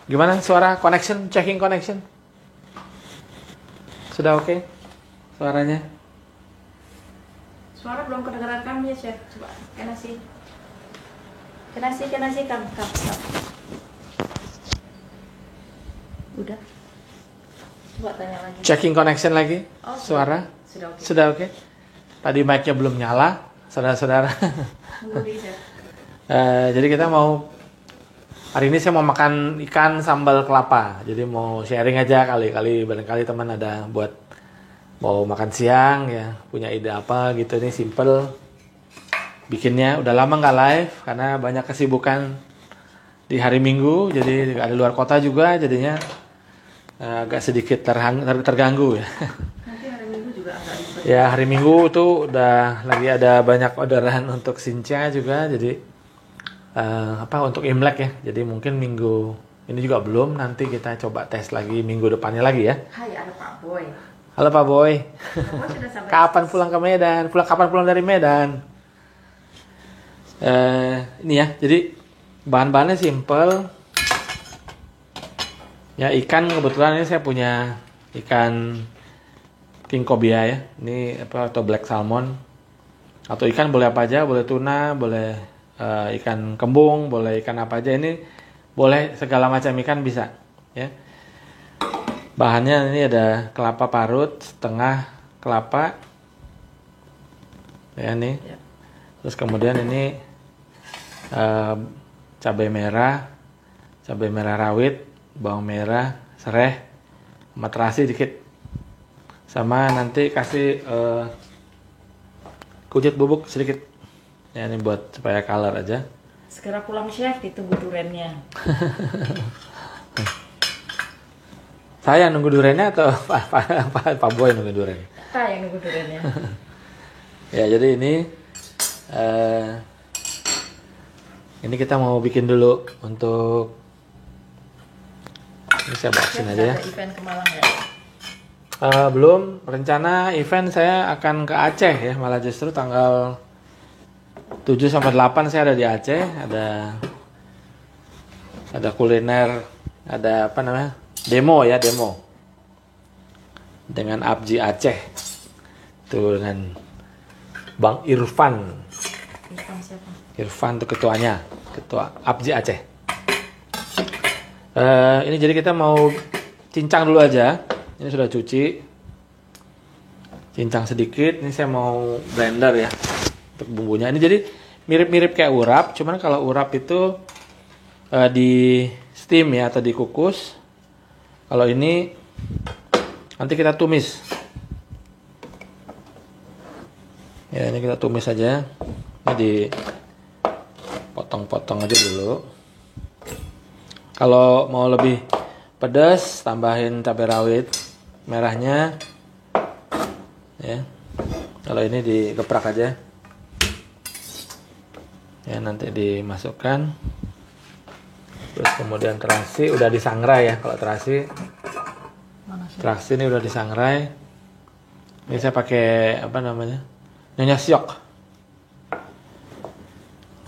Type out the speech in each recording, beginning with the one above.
Gimana suara connection? Checking connection. Sudah oke? Suaranya? Suara belum kedengaran kami ya, Chef. Coba kenasi. Kam. Udah. Coba tanya lagi. Checking connection lagi. Oh, Suara? Sudah oke. Sudah oke? Tadi mic-nya belum nyala, saudara-saudara. Tunggu dikit, Chef. Jadi kita mau hari ini saya mau makan ikan sambal kelapa. Jadi mau sharing aja kali barangkali teman ada buat mau makan siang ya, punya ide apa gitu. Ini simple bikinnya. Udah lama nggak live karena banyak kesibukan di hari Minggu. Jadi ada luar kota juga, jadinya agak sedikit terganggu ya. Nanti hari Minggu juga agak ribet. Ya hari Minggu tuh udah lagi ada banyak orderan untuk Sincia juga. Jadi untuk Imlek ya. Jadi mungkin minggu ini juga belum. Nanti kita coba tes lagi minggu depannya lagi ya. Hai, ada Pak Boy. Halo Pak Boy. Pak Boy sudah sampai. Kapan pulang ke Medan? Kapan pulang dari Medan? Ini ya. Jadi bahan-bahannya simple. Ya ikan kebetulan ini saya punya ikan king cobia ya. Ini atau black salmon. Atau ikan boleh apa aja, boleh tuna, boleh ikan kembung, boleh ikan apa aja. Ini boleh segala macam ikan bisa ya. Bahannya ini ada kelapa parut setengah kelapa ya nih. Terus kemudian ini cabai merah rawit, bawang merah, serai, sama terasi dikit. Sama nanti kasih kunyit bubuk sedikit. Ya ini buat supaya color aja. Segera pulang, Chef, ditunggu durennya. Saya nunggu durennya atau Pak Boy nunggu durennya? Kita yang nunggu durennya. Ya jadi ini kita mau bikin dulu untuk ini saya boxin aja ya. Ada event ke Malang ya? Belum, rencana event saya akan ke Aceh ya, malah justru tanggal 7 sampai 8 saya ada di Aceh, ada kuliner, ada apa namanya? Demo dengan Abji Aceh. Tuh dengan Bang Irfan. Irfan siapa? Irfan tuh ketua Abji Aceh. Ini jadi kita mau cincang dulu aja. Ini sudah cuci. Cincang sedikit. Ini saya mau blender ya untuk bumbunya. Ini jadi mirip-mirip kayak urap, cuman kalau urap itu di steam ya atau dikukus. Kalau ini nanti kita tumis. Ya, ini kita tumis aja. Ini dipotong-potong aja dulu. Kalau mau lebih pedas, tambahin cabai rawit merahnya. Ya. Kalau ini digeprak aja. Ya, nanti dimasukkan. Terus kemudian terasi udah disangrai ya. Kalau terasi ini udah disangrai. Ini saya pakai apa namanya? Nyonya siok.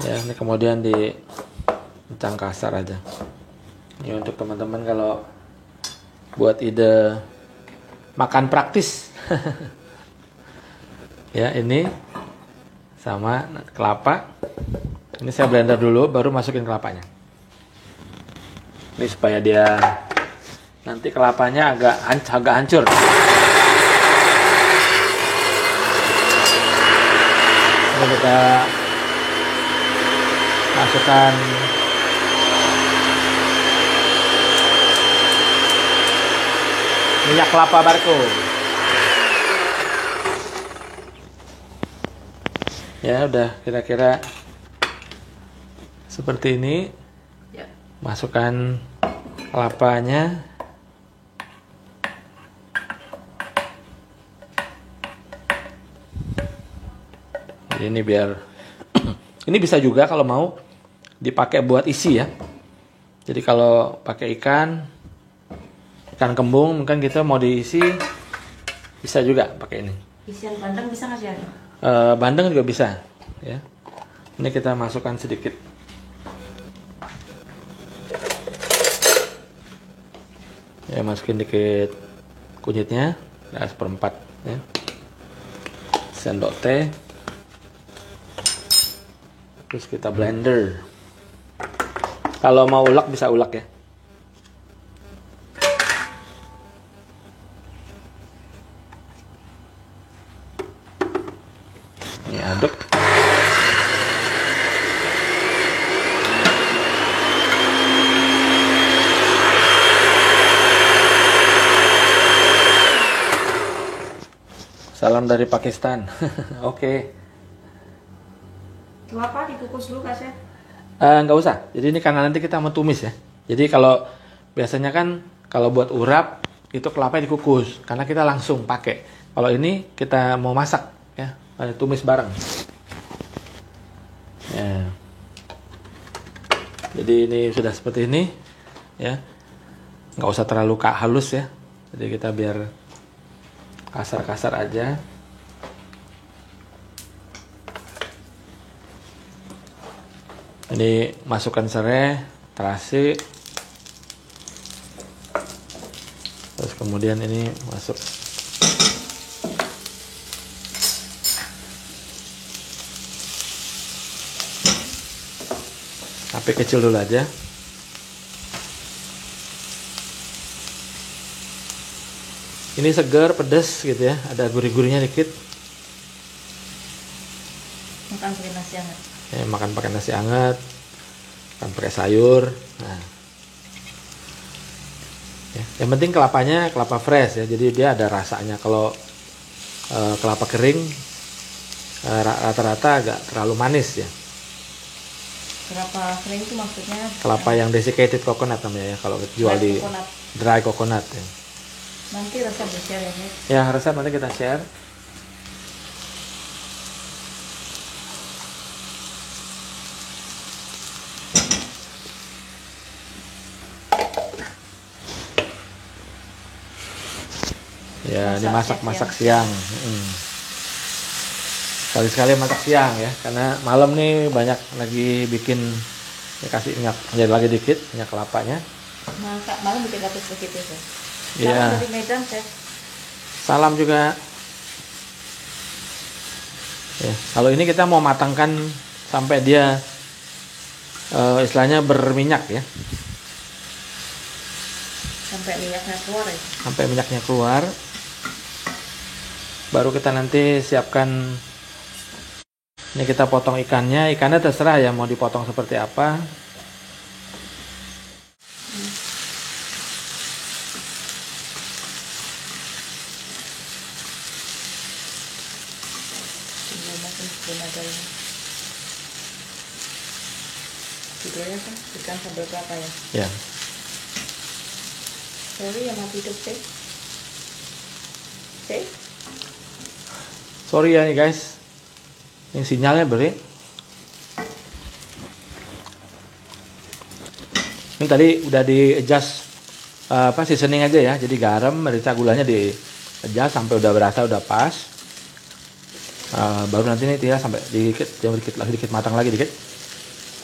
Ya, ini kemudian dicang kasar aja. Ini untuk teman-teman kalau buat ide makan praktis. Ya, ini sama kelapa. Ini saya blender dulu baru masukin kelapanya. Ini supaya dia nanti kelapanya agak hancur. Ini kita masukkan minyak kelapa barco. Ya udah kira-kira seperti ini. Ya. Masukkan kelapanya. Ini biar ini bisa juga kalau mau dipakai buat isi ya. Jadi kalau pakai ikan kembung mungkin kita mau diisi bisa juga pakai ini. Isian bandeng bisa nggak sih? Bandeng juga bisa ya. Ini kita masukkan sedikit. Ya, masukin dikit kunyitnya, ada seperempat ya. Sendok teh. Terus kita blender. Kalau mau ulek bisa ulek ya. Ini aduk. Salam dari Pakistan. Oke. Kelapa dikukus dulu Kak Chef? Nggak usah. Jadi ini karena nanti kita mau tumis ya. Jadi kalau biasanya kan kalau buat urap itu kelapa dikukus karena kita langsung pakai. Kalau ini kita mau masak ya, ada tumis bareng. Ya. Jadi ini sudah seperti ini ya. Nggak usah terlalu halus ya. Jadi kita biar kasar-kasar aja. Ini masukkan serai, terasi, terus kemudian ini masuk api kecil dulu aja. Ini segar, pedas gitu ya, ada gurih-gurihnya dikit. Makan pakai nasi hangat. Ya, makan pakai nasi hangat, makan pakai sayur. Nah, ya, yang penting kelapanya kelapa fresh ya, jadi dia ada rasanya. Kalau kelapa kering rata-rata agak terlalu manis ya. Kelapa kering itu maksudnya? Kelapa yang desiccated coconut namanya ya, kalau jual di coconut. dry coconut ya. Nanti resep di-share ya Chef? Ya, resep nanti kita share. Ya, dimasak-masak siang. Sekali-sekali masak siang ya, karena malam nih banyak lagi bikin, ya kasih minyak jadi lagi dikit minyak kelapanya. Malam bikin lapis begitu Chef. Iya. Salam dari Medan Chef. Salam juga. Ya, kalau ini kita mau matangkan sampai dia istilahnya berminyak ya. Sampai minyaknya keluar ya? Sampai minyaknya keluar. Baru kita nanti siapkan. Ini kita potong ikannya. Ikannya terserah ya mau dipotong seperti apa. Judulnya kan ikan sambal kelapa ya? Ya. Sorry yang mati hidup Chef. Chef? Sorry ya nih guys. Ini sinyalnya beri. Ini tadi udah di adjust seasoning aja ya. Jadi garam, merica, gulanya di adjust sampai udah berasa udah pas. Baru nanti nih Tia sampai dikit, jangan dikit matang lagi dikit.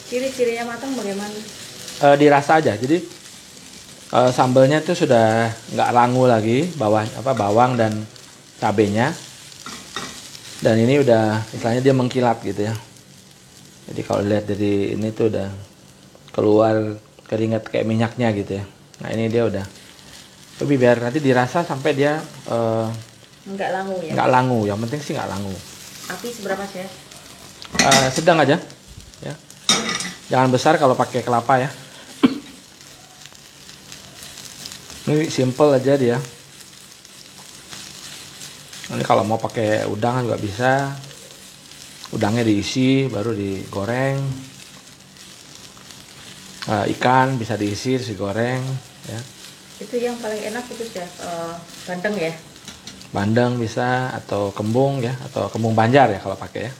Ciri-cirinya matang bagaimana? Dirasa aja. Jadi sambalnya tuh sudah nggak rangu lagi, bawang dan cabenya. Dan ini udah misalnya dia mengkilap gitu ya. Jadi kalau lihat dari ini tuh udah keluar keringat kayak minyaknya gitu ya. Nah ini dia udah. Tapi biar nanti dirasa sampai dia nggak langu ya? Nggak langu, yang penting sih nggak langu. Api seberapa Chef? Sedang aja, ya. Jangan besar kalau pakai kelapa ya. Ini simple aja dia. Ini kalau mau pakai udang juga bisa. Udangnya diisi, baru digoreng. Ikan bisa diisi, terus digoreng, ya. Itu yang paling enak itu Chef, bandeng ya? Bandeng bisa, atau kembung ya, atau kembung Banjar ya kalau pakai ya.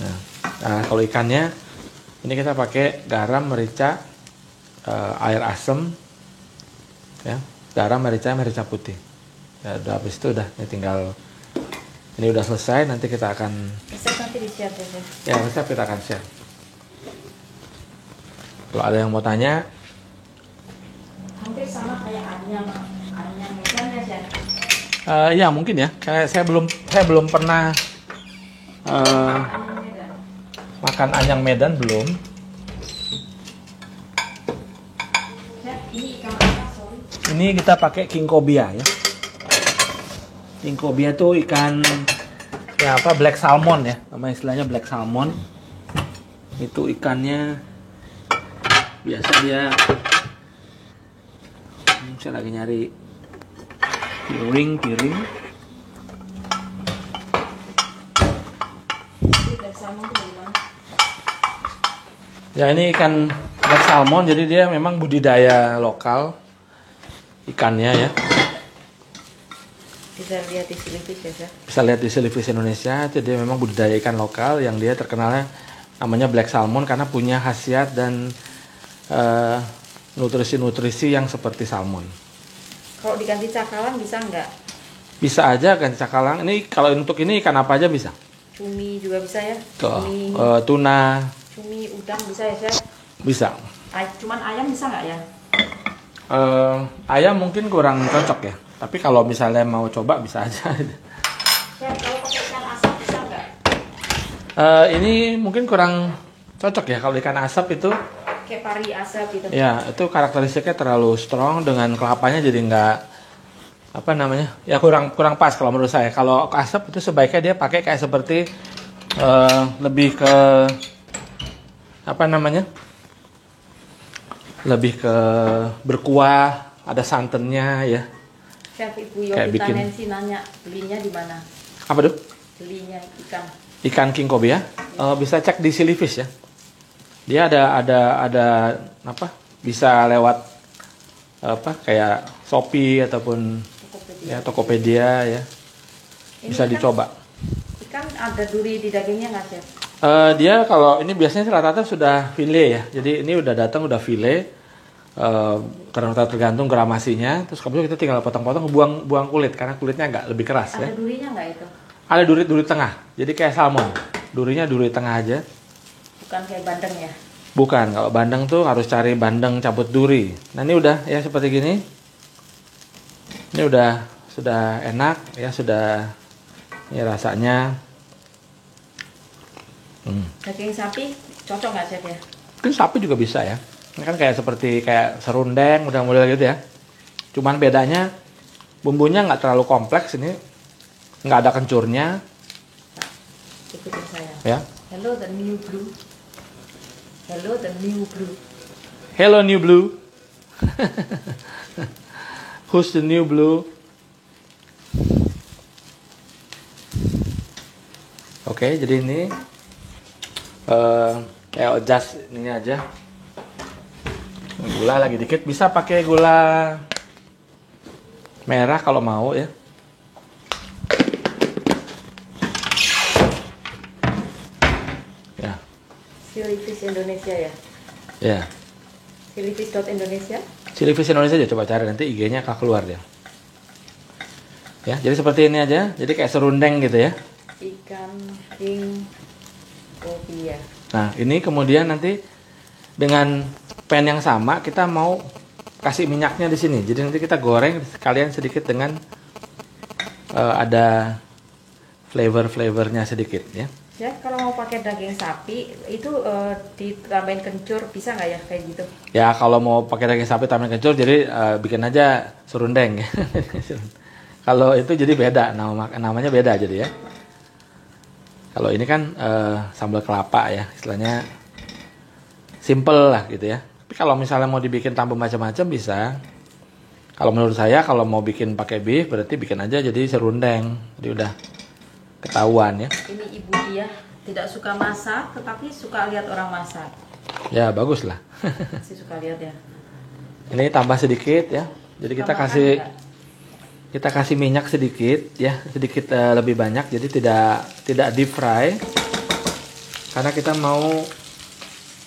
Nah, kalau ikannya ini kita pakai garam, merica, air asam, ya, garam, merica putih. Ya, udah habis itu udah, ini tinggal ini udah selesai. Nanti kita akan Resep nanti di-share ya Chef? Ya, resep kita akan share. Kalau ada yang mau tanya, Hampir Ya mungkin ya. Kayak saya belum pernah makan anyang Medan belum. Chef, ini ikan apa? Sorry. Ini kita pakai king cobia ya. King cobia tuh ikan ya apa black salmon ya. Nama istilahnya black salmon. Itu ikannya biasa dia. Saya lagi nyari piring. Ini black salmon itu dari mana? Ya ini ikan black salmon, jadi dia memang budidaya lokal ikannya ya. Bisa lihat di Silifis ya, Chef. Bisa lihat di Silifis Indonesia, itu dia memang budidaya ikan lokal yang dia terkenalnya namanya black salmon karena punya khasiat dan nutrisi-nutrisi yang seperti salmon. Kalau diganti cakalang bisa nggak? Bisa aja ganti cakalang. Ini kalau untuk ini ikan apa aja bisa. Cumi juga bisa ya? Tuh, Cumi, tuna cumi udang bisa ya, Chef? bisa. Cuman ayam bisa nggak ya? Ayam mungkin kurang cocok ya. Tapi kalau misalnya mau coba bisa aja. Chef, kalau pakai ikan asap bisa nggak? Ini mungkin kurang cocok ya kalau ikan asap itu. Kayak pari asap gitu. Ya, itu karakteristiknya terlalu strong dengan kelapanya jadi nggak apa namanya? Ya kurang pas kalau menurut saya. Kalau asap itu sebaiknya dia pakai kayak seperti lebih ke apa namanya? Lebih ke berkuah, ada santannya ya. Chef, Ibu Kayak Yovita bikin. Nancy nanya belinya di mana? Apa tuh? Belinya ikan. Ikan king cobia. Bisa cek di Silifis ya. Dia ada apa? Bisa lewat apa kayak Shopee ataupun Tokopedia. ya Tokopedia ya. Ini Bisa ikan- dicoba. Ikan ada duri di dagingnya nggak, Chef? Dia kalau ini biasanya rata-rata sudah file ya. Jadi ini udah datang udah file. Tergantung gramasinya. Terus kemudian kita tinggal potong-potong, buang kulit karena kulitnya agak lebih keras ya. Ada durinya nggak itu? Ada duri tengah. Jadi kayak salmon. Durinya duri tengah aja. Bukan kayak bandeng ya? Bukan, kalau bandeng tuh harus cari bandeng cabut duri. Nah ini udah ya seperti gini. Ini sudah enak ya, sudah ini rasanya. Daging sapi cocok nggak, Chef ya? Mungkin sapi juga bisa ya. Ini kan kayak seperti kayak serundeng, model gitu ya. Cuman bedanya bumbunya nggak terlalu kompleks ini, nggak ada kencurnya Ikutin saya. ya. Hello the new blue. Hello the new blue. Hello New Blue. Who's the New Blue? Oke, jadi ini kayak adjust ini aja. Gula lagi dikit, bisa pakai gula merah kalau mau ya. Ya, Silifis Indonesia ya? ya. Silifis.indonesia? Silifis Indonesia aja coba cari nanti IG-nya akan keluar dia. Ya, jadi seperti ini aja. Jadi kayak serundeng gitu ya. Ikan king cobia. Nah, ini kemudian nanti dengan pan yang sama kita mau kasih minyaknya di sini. Jadi nanti kita goreng sekalian sedikit dengan ada flavor-flavornya sedikit ya. Ya, kalau mau pakai daging sapi itu ditambahin kencur bisa nggak ya kayak gitu? Ya, kalau mau pakai daging sapi tambahin kencur jadi bikin aja serundeng ya. Kalau itu jadi beda, namanya beda jadi ya. Kalau ini kan sambal kelapa ya, istilahnya simple lah gitu ya. Tapi kalau misalnya mau dibikin tambah macam-macam bisa. Kalau menurut saya kalau mau bikin pakai beef berarti bikin aja jadi serundeng. Jadi udah ketahuan ya. Ini ibu dia tidak suka masak tetapi suka lihat orang masak. Ya bagus lah. Masih suka lihat ya. Ini tambah sedikit ya. Jadi kita Tambahkan kasih nggak? kita kasih minyak sedikit ya, sedikit lebih banyak. Jadi tidak deep fry. Karena kita mau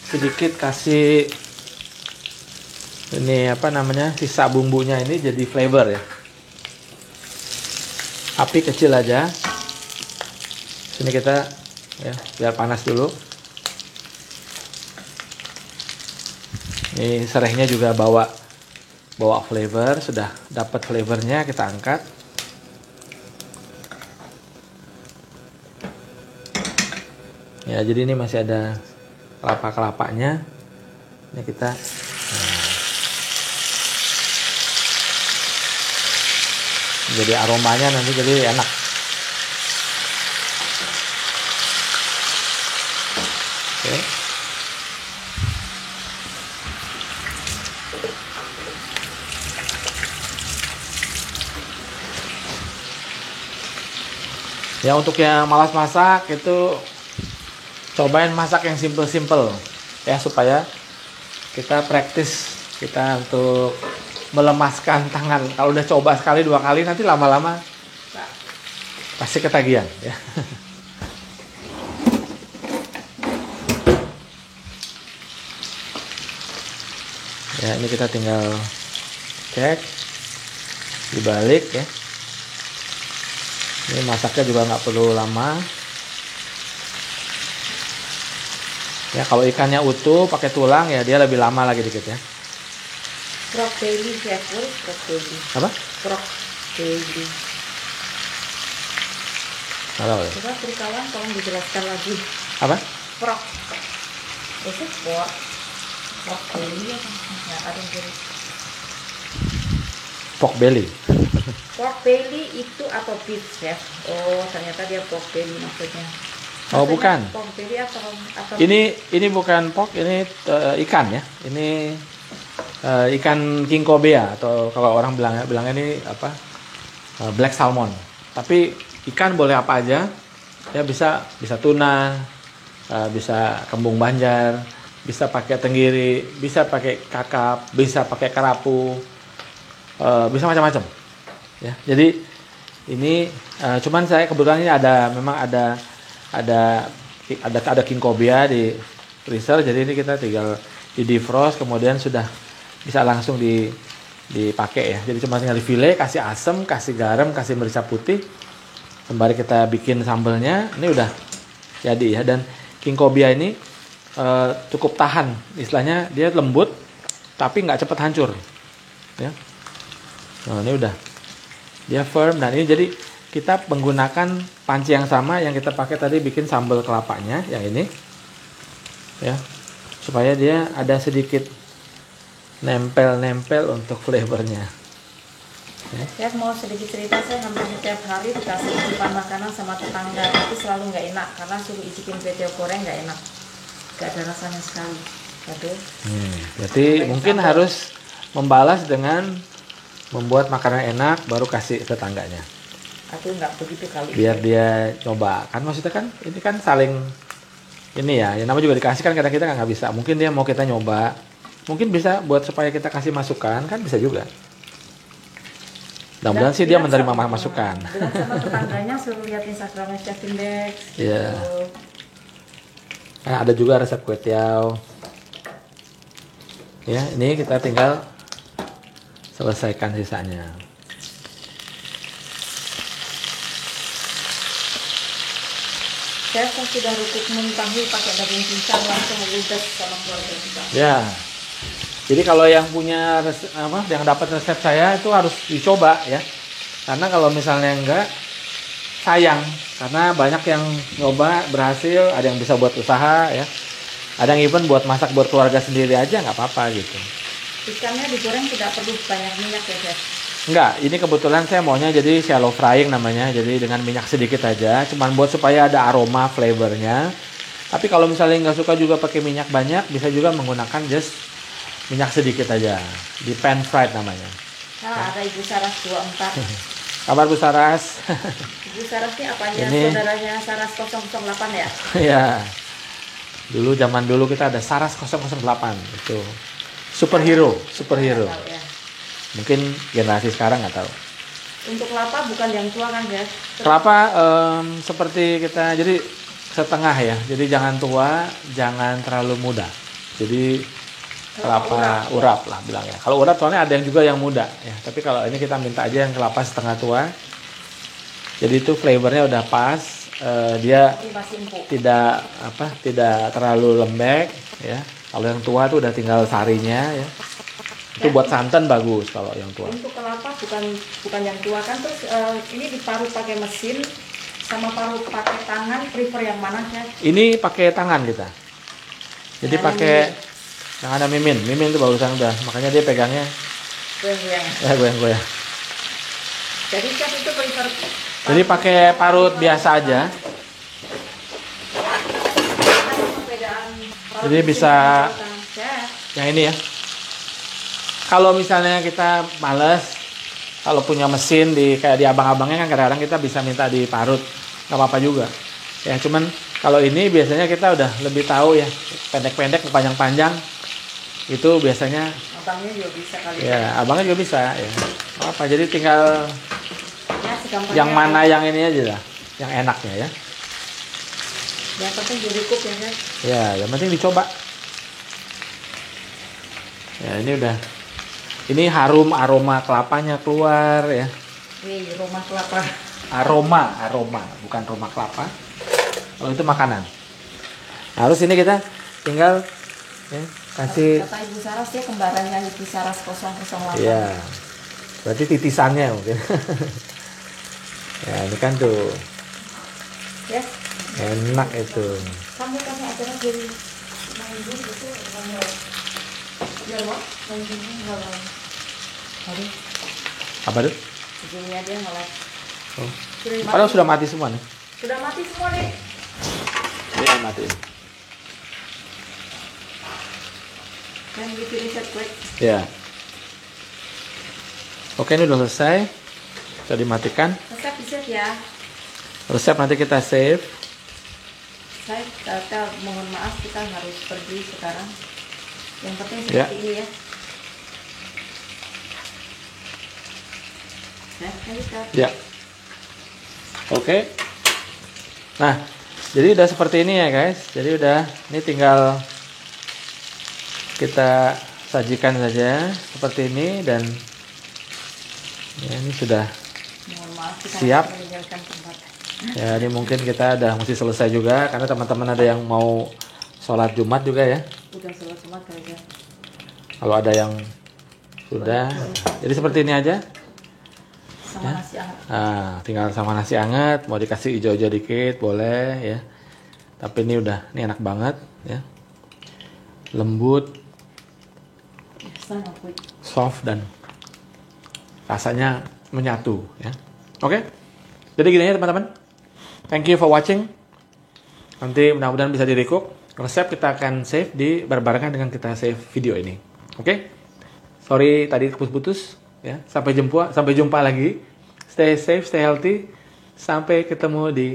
sedikit kasih ini apa namanya sisa bumbunya ini jadi flavor ya. Api kecil aja. Sini kita ya biar panas dulu. Ini serehnya juga bawa flavor, sudah dapat flavornya kita angkat. Ya, jadi ini masih ada kelapa-kelapanya. Ini kita jadi aromanya nanti jadi enak. Oke. Ya, untuk yang malas masak itu cobain masak yang simple-simple ya, supaya kita praktis kita untuk melemaskan tangan. Kalau udah coba sekali 2 kali nanti lama-lama pasti ketagihan ya. Ya, ini kita tinggal cek, dibalik ya. Ini masaknya juga nggak perlu lama. Ya, kalau ikannya utuh pakai tulang ya dia lebih lama lagi dikit ya. Pork belly, chef. Pork belly. Apa? Pork belly. Halo. Coba kawan tolong dijelaskan lagi. Apa? Pork. Itu pork. Pork belly ya kan? Nggak ada yang belly. Pork belly. Pork belly itu atau beef, chef? Oh, ternyata dia pork belly maksudnya. Oh, bukan. Pork belly atau Ini bukan pork, ini ikan ya. Ini ikan king cobia atau kalau orang bilangnya ini apa? Black salmon. Tapi ikan boleh apa aja. Ya, bisa tuna, bisa kembung banjar, bisa pakai tenggiri, bisa pakai kakap, bisa pakai kerapu. Bisa macam-macam ya. Jadi ini cuman saya kebetulan ini memang ada king cobia di freezer, jadi ini kita tinggal di defrost kemudian sudah bisa langsung dipakai ya. Jadi cuma tinggal di file, kasih asam, kasih garam, kasih merica putih, sembari kita bikin sambelnya. Ini udah jadi ya. Dan king cobia ini cukup tahan, istilahnya dia lembut tapi nggak cepat hancur ya. Nah, ini udah dia firm. Dan ini jadi kita menggunakan panci yang sama yang kita pakai tadi bikin sambal kelapanya yang ini ya, supaya dia ada sedikit nempel untuk flavornya ya. Chef mau sedikit cerita, saya hampir setiap hari dikasih icipan makanan sama tetangga, tapi selalu nggak enak karena suruh icipin kue goreng nggak enak, nggak ada rasanya sekali. Aduh. Berarti mungkin harus membalas dengan membuat makanan enak baru kasih tetangganya. Aku nggak begitu kali. Biar dia coba kan, maksudnya kan ini kan saling ini ya. Yang namanya juga dikasih kan kadang kita nggak bisa. Mungkin dia mau kita nyoba, mungkin bisa buat supaya kita kasih masukan kan bisa juga. Mudah-mudahan sih dia menerima masukan. Bilang sama tetangganya suruh lihat Instagramnya Chef Index. Iya. Nah, ada juga resep kue tiaw. Ya, ini kita tinggal selesaikan sisanya. Chef kan sudah rukuk mengetahui pakai daging cincang langsung meludas sama keluarga kita. Ya. Jadi kalau yang punya yang dapat resep saya itu harus dicoba ya. Karena kalau misalnya enggak, sayang. Karena banyak yang nyoba berhasil, ada yang bisa buat usaha ya. Ada yang even buat masak buat keluarga sendiri aja nggak apa-apa gitu. Ikannya digoreng tidak perlu banyak minyak ya, Chef? Enggak, ini kebetulan saya maunya jadi shallow frying namanya. Jadi dengan minyak sedikit aja, cuman buat supaya ada aroma flavornya. Tapi kalau misalnya nggak suka juga pakai minyak banyak, bisa juga menggunakan just minyak sedikit aja. Di pan fried namanya. Nah, ada Ibu Saras 24. Kabar Bu Saras? Ibu Saras ini apanya Ini- saudaranya Saras 008 ya? Ya. Zaman dulu kita ada Saras 008 itu. Superhero. Nggak tahu ya. Mungkin generasi sekarang nggak tahu. Untuk kelapa bukan yang tua kan, Chef? Kelapa seperti kita jadi setengah ya. Jadi jangan tua, jangan terlalu muda. Jadi kelapa urap lah bilangnya. Kalau urap soalnya ada yang juga yang muda ya. Tapi kalau ini kita minta aja yang kelapa setengah tua. Jadi itu flavornya udah pas. Dia Tapi masih empuk. tidak terlalu lembek ya. Kalau yang tua tuh udah tinggal sarinya ya. Itu buat santan bagus kalau yang tua. Untuk kelapa bukan yang tua kan, terus ini diparut pakai mesin sama parut pakai tangan, prefer yang mana Chef? Ini pakai tangan kita. Jadi Yang pakai yang ada mimin. Mimin itu barusan udah, makanya dia pegangnya Goyang-goyang. ya goyang-goyang. Jadi Chef itu prefer Jadi pakai parut biasa aja. perbedaan parut Jadi mesin bisa dan buatan, Chef. yang ini ya. Kalau misalnya kita males, kalau punya mesin di kayak di abang-abangnya kan kadang-kadang kita bisa minta diparut, nggak apa-apa juga. Ya cuman kalau ini biasanya kita udah lebih tahu ya, pendek-pendek, panjang-panjang itu biasanya. Abangnya juga bisa kali. Ya abangnya juga bisa ya. Nggak apa, jadi tinggal Ya, segampangnya. yang mana yang ini aja lah, yang enaknya ya. Yang penting cukup ya Chef. Ya yang penting dicoba. Ya ini udah. Ini harum aroma kelapanya keluar ya. Wih, rumah kelapa. Aroma, bukan rumah kelapa. Kalau itu makanan. Nah, terus ini kita tinggal ya, kasih. Kata Ibu Saras dia kembarannya Ibu Saras 008. Iya. Berarti titisannya mungkin. Ya ini kan tuh Ya. enak itu. Kamu acara dari main dulu gitu. Biar mau main dulu enggak. Aduh, Apa tuh? begini aja ngelek. Oh. Sudah Padahal sudah mati semua nih. Sudah mati semua nih. Ini mati. Kan bikin set quick. Ya. Oke ini udah selesai. Bisa dimatikan. Resep bisa ya. Resep nanti kita save. Kita mohon maaf kita harus pergi sekarang. Yang penting Ya. seperti ini ya. Ya. Oke. Nah, jadi udah seperti ini ya guys. Jadi udah, ini tinggal kita sajikan saja seperti ini dan ya, ini sudah Mohon maaf kita siap. harus meninggalkan tempat. Ya, ini mungkin kita udah mesti selesai juga karena teman-teman ada yang mau sholat Jumat juga ya. Udah selesai semua kali ya. Kalau ada yang sudah, jadi seperti ini aja. Sama Ya. nasi hangat. Nah, tinggal sama nasi hangat, mau dikasih hijau-hijau dikit boleh ya. Tapi ini udah, ini enak banget ya. Lembut, Sangat quick. soft dan rasanya menyatu ya. Oke. Jadi gini ya teman-teman. Thank you for watching. Nanti mudah-mudahan bisa di-recook. Resep kita akan save di berbarengan dengan kita save video ini. Oke. Sorry tadi putus-putus ya. Sampai jumpa lagi. Stay safe, stay healthy. Sampai ketemu di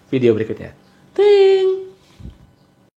video berikutnya. Ting.